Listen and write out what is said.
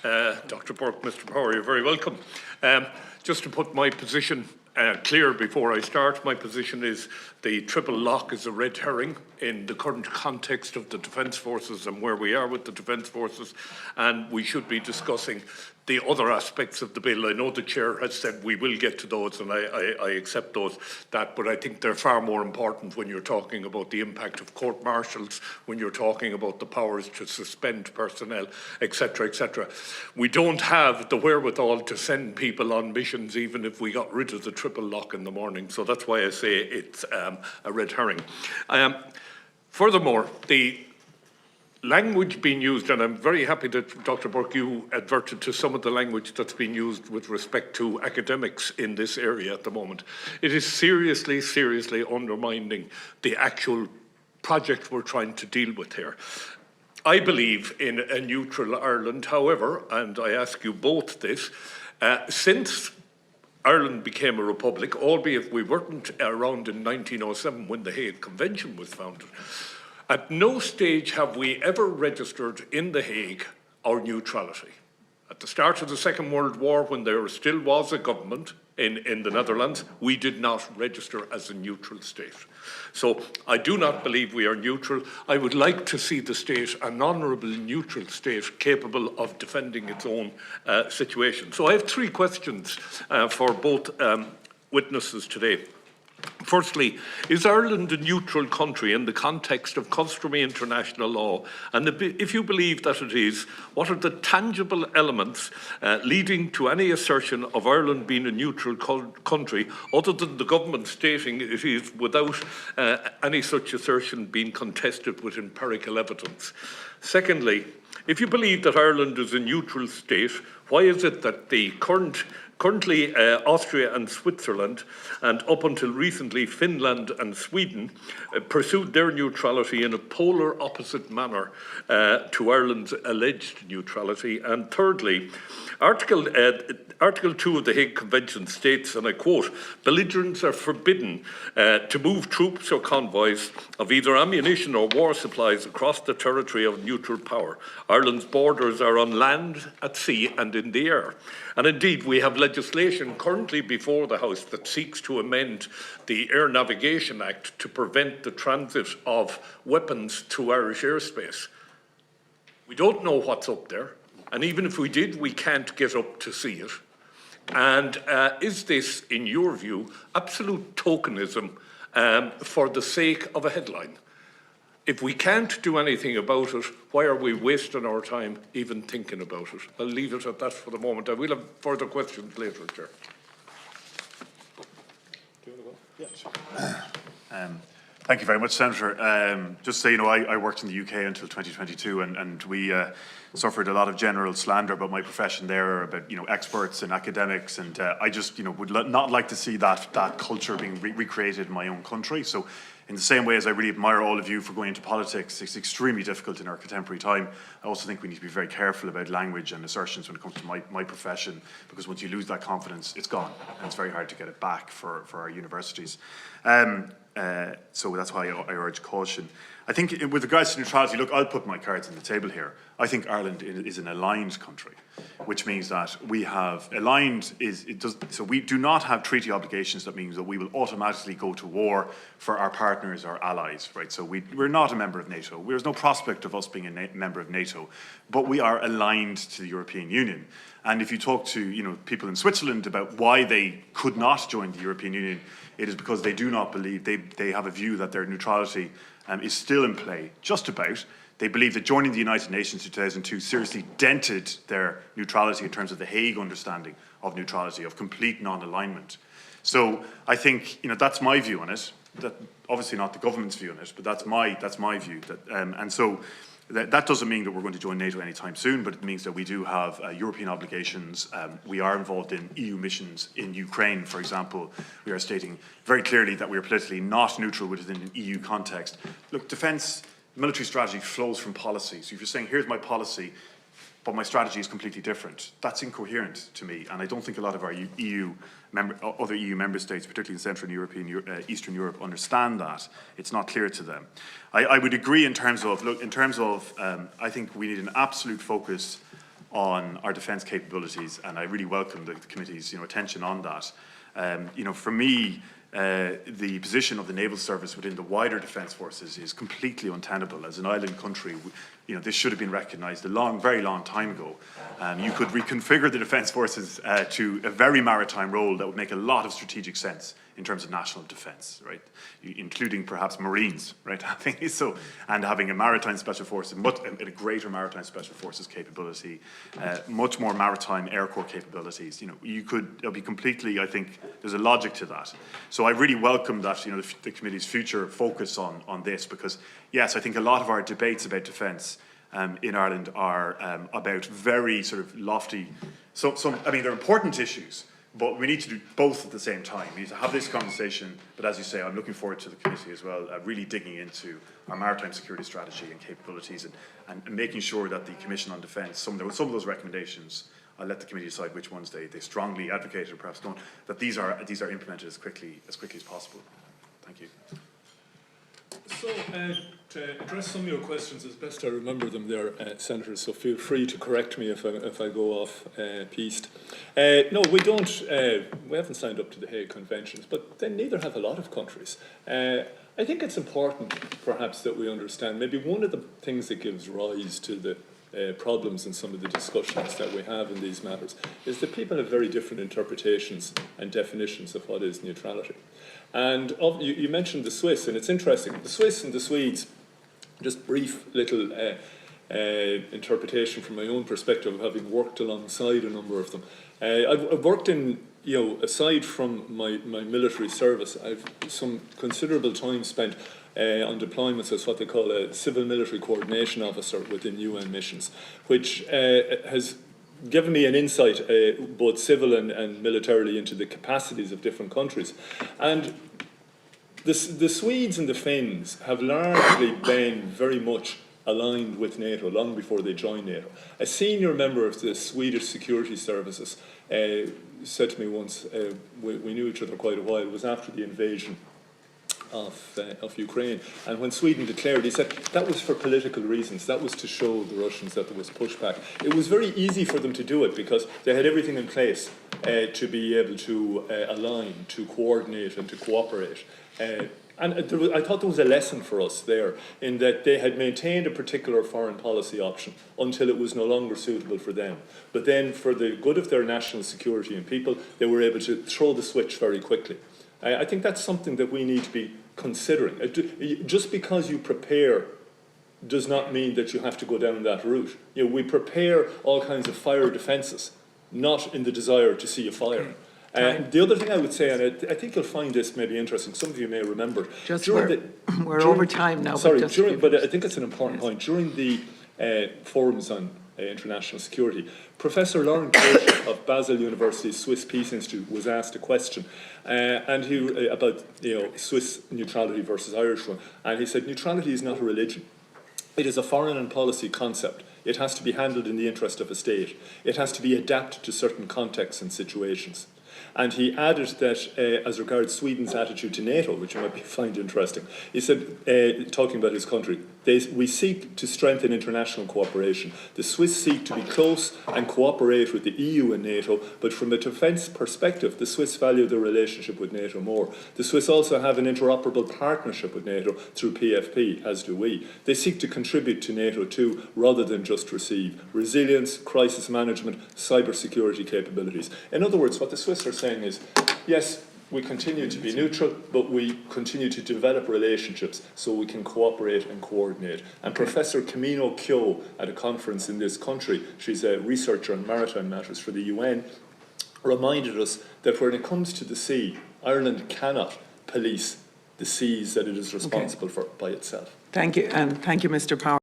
Dr. Burke, Mr. Power, you're very welcome. Just to put my position clear before I start, my position is the triple lock is a red herring in the current context of the Defence Forces and where we are with the Defence Forces, and we should be discussing the other aspects of the bill. I know the Chair has said we will get to those, and I accept those, but I think they're far more important when you're talking about the impact of court-martials, when you're talking about the powers to suspend personnel, etc., etc. We don't have the wherewithal to send people on missions even if we got rid of the triple lock in the morning, so that's why I say it's a red herring. Furthermore, the language being used, and I'm very happy that Dr. Burke, you adverted to some of the language that's being used with respect to academics in this area at the moment. It is seriously, seriously undermining the actual project we're trying to deal with here. I believe in a neutral Ireland, however, and I ask you both this, since Ireland became a republic, albeit we weren't around in 1907 when the Hague Convention was founded, at no stage have we ever registered in The Hague our neutrality. At the start of the Second World War, when there still was a government in the Netherlands, we did not register as a neutral state. So I do not believe we are neutral. I would like to see the state an honourable neutral state capable of defending its own situation. So I have three questions for both witnesses today. Firstly, is Ireland a neutral country in the context of customary international law? And if you believe that it is, what are the tangible elements leading to any assertion of Ireland being a neutral country, other than the government stating it is, without any such assertion being contested with empirical evidence? Secondly, if you believe that Ireland is a neutral state, why is it that the currently Austria and Switzerland, and up until recently Finland and Sweden, pursued their neutrality in a polar opposite manner to Ireland's alleged neutrality? And thirdly, Article 2 of the Hague Convention states, and I quote, "Belligerents are forbidden to move troops or convoys of either ammunition or war supplies across the territory of a neutral power. Ireland's borders are on land, at sea and in the air." And indeed, we have legislation currently before the House that seeks to amend the Air Navigation Act to prevent the transit of weapons through Irish airspace. We don't know what's up there, and even if we did, we can't get up to see it. And is this, in your view, absolute tokenism for the sake of a headline? If we can't do anything about it, why are we wasting our time even thinking about it? I'll leave it at that for the moment. I will have further questions later, Chair. Do you want to go? Yeah. Thank you very much, Senator. Just so you know, I worked in the UK until 2022, and we suffered a lot of general slander about my profession there, about experts and academics, and I just would not like to see that culture being recreated in my own country. So, in the same way as I really admire all of you for going into politics, it's extremely difficult in our contemporary time. I also think we need to be very careful about language and assertions when it comes to my profession, because once you lose that confidence, it's gone, and it's very hard to get it back for our universities. So that's why I urge caution. I think with regards to neutrality, look, I'll put my cards on the table here. I think Ireland is an aligned country, which means that we have aligned so we do not have treaty obligations. That means that we will automatically go to war for our partners, our allies, right? So we're not a member of NATO. There's no prospect of us being a member of NATO, but we are aligned to the European Union. And if you talk to people in Switzerland about why they could not join the European Union, it is because they do not believe, they have a view that their neutrality is still in play, just about. They believe that joining the United Nations in 2002 seriously dented their neutrality in terms of the Hague understanding of neutrality, of complete non-alignment. So I think that's my view on it. That obviously not the government's view on it, but that's my view. And so that doesn't mean that we're going to join NATO anytime soon, but it means that we do have European obligations. We are involved in EU missions in Ukraine, for example. We are stating very clearly that we are politically not neutral within an EU context. Look, defence, military strategy flows from policy. So if you're saying, here's my policy, but my strategy is completely different, that's incoherent to me. And I don't think a lot of our other EU member states, particularly in Central European, Eastern Europe, understand that. It's not clear to them. I would agree in terms of, I think we need an absolute focus on our defence capabilities, and I really welcome the committee's attention on that. For me, the position of the naval service within the wider defence forces is completely untenable. As an island country, this should have been recognised a very long time ago. You could reconfigure the defence forces to a very maritime role that would make a lot of strategic sense in terms of national defence, right? Including perhaps Marines, right? And having a maritime special forces, a greater maritime special forces capability, much more maritime air corps capabilities. It'll be completely. I think there's a logic to that. So I really welcome that. The committee's future focus on this, because yes, I think a lot of our debates about defence in Ireland are about very sort of lofty. They're important issues. But we need to do both at the same time. We need to have this conversation, but as you say, I'm looking forward to the committee as well, really digging into our maritime security strategy and capabilities, and making sure that the Commission on Defence, some of those recommendations, I'll let the committee decide which ones they strongly advocate or perhaps don't, that these are implemented as quickly as possible. Thank you. So, to address some of your questions as best I remember them there, Senator, so feel free to correct me if I go off piste. No, we don't, we haven't signed up to the Hague Conventions, but then neither have a lot of countries. I think it's important, perhaps, that we understand maybe one of the things that gives rise to the problems in some of the discussions that we have in these matters is that people have very different interpretations and definitions of what is neutrality. And you mentioned the Swiss, and it's interesting. The Swiss and the Swedes, just brief little interpretation from my own perspective of having worked alongside a number of them. I've worked in, aside from my military service, I've some considerable time spent on deployments as what they call a civil military coordination officer within UN missions, which has given me an insight, both civil and militarily, into the capacities of different countries. And the Swedes and the Finns have largely been very much aligned with NATO long before they joined NATO. A senior member of the Swedish security services said to me once, we knew each other quite a while, it was after the invasion of Ukraine, and when Sweden declared, he said that was for political reasons. That was to show the Russians that there was pushback. It was very easy for them to do it because they had everything in place to be able to align, to coordinate, and to cooperate. And I thought there was a lesson for us there in that they had maintained a particular foreign policy option until it was no longer suitable for them. But then, for the good of their national security and people, they were able to throw the switch very quickly. I think that's something that we need to be considering. Just because you prepare does not mean that you have to go down that route. We prepare all kinds of fire defences, not in the desire to see a fire. The other thing I would say, and I think you'll find this maybe interesting, some of you may remember. We're over time now. Sorry, but I think it's an important point. During the forums on international security, Professor Lauren Kirsch of Basel University's Swiss Peace Institute was asked a question and he about Swiss neutrality versus Irish one, and he said neutrality is not a religion. It is a foreign and policy concept. It has to be handled in the interest of a state. It has to be adapted to certain contexts and situations. And he added that as regards Sweden's attitude to NATO, which you might find interesting, he said, talking about his country, we seek to strengthen international cooperation. The Swiss seek to be close and cooperate with the EU and NATO, but from a defence perspective, the Swiss value their relationship with NATO more. The Swiss also have an interoperable partnership with NATO through PFP, as do we. They seek to contribute to NATO too, rather than just receive. Resilience, crisis management, cybersecurity capabilities. In other words, what the Swiss are saying is, yes, we continue to be neutral, but we continue to develop relationships so we can cooperate and coordinate. And Professor Camino Kyo, at a conference in this country, she's a researcher on maritime matters for the UN, reminded us that when it comes to the sea, Ireland cannot police the seas that it is responsible for by itself. Thank you, and thank you, Mr. Power.